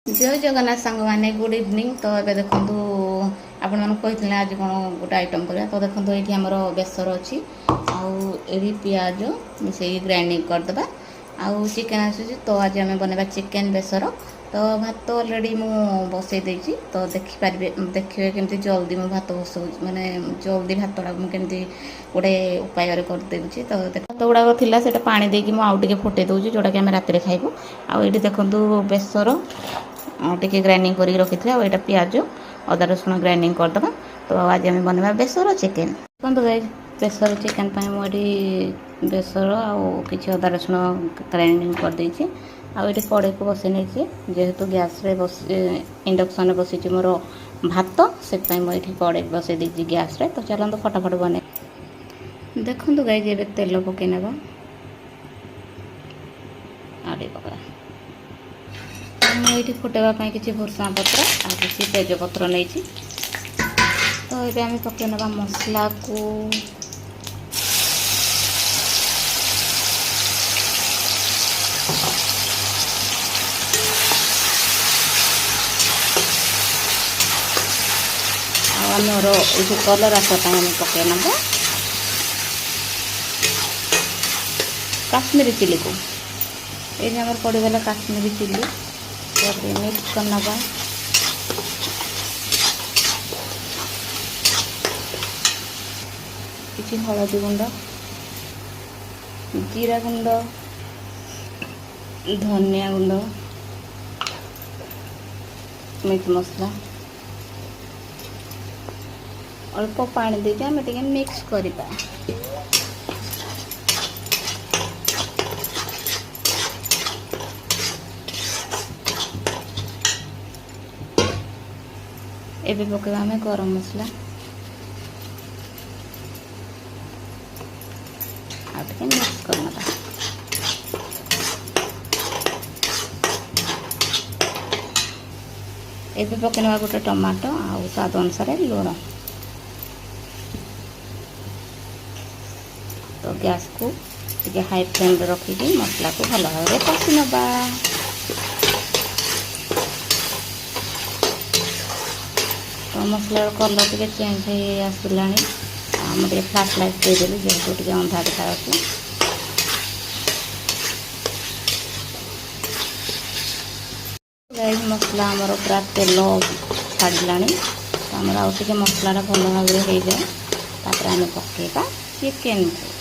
जय जगन्नाथ सांग मैंने गुड इवनिंग। तो ये देखो आपण मन कही आज कौन गोटे आइटम करा। तो देखो ये आमर बेसर अच्छी आउ पियाज मिसे ग्राइंडिंग करदे आउ चिकेन आसूँ। तो आज आम बनवा चिकेन बेसर। तो भात ऑलरेडी मु बसई देती। तो देखिपारे देखिए केमती जल्दी मु भात बस माने जल्दी भात गुड़ा गोटे उपाय करदे। तो भात गुड़ाक थी से पानी देकी मुझे फुटे दूसरी जोटा कि आम राति खाइबू। आउ देखो बेसर टे ग्राइंडिंग कर रखी थे। आटा पियाज अदा रसुण ग्राइंडिंग करदे। तो आज आम बनवा बेसर चिकेन। देखो गाइस बेसर चिकेन मुझे बेसर आउ कि अदा रसुण ग्राइंडिंग कर देती। आउे कड़े को बसई नहीं जेहेतु गैस रे बस इंडक्शन बसी मोर भात से मुझे कड़े बसई देती गैस रे। तो चलते फटाफट बने। देखो गाइस ये तेल पकई नेबा आड़े पका मुझे फुटेवाई किसी भुर्सुंगा पत्र आ किसी तेजपत्र नहीं। तो ये आम पकई ना मसला को आमर ये कलर आसापी आम पकई ना काश्मीरी चिली को ये आम पड़गला काश्मीरी चिली। तो मिक्स करना किसी हलदी गुंड जीरा गुंड धनिया गुंड मीट मसला अल्प पानी देके आम टे मिक्स करवा। एबे पकेबा आम गरम मसला आटे मिक्स करना। एबे पकेना गोटे टमाटो आउ स्वाद अनुसार लुण। तो गैस को टे हाई फ्लेम रखिकी मसला को भल भाव कषि नबा। तो मसला कलर टे चेंज हो आसला मुझे फ्लैश लाइट देदेली जेहेतु टे अंधा देखा। मसला आमर पूरा तेल छाड़ा। तो आमर आउ टे मसला भल भाव हो जाए। आम पकेगा चिकेन को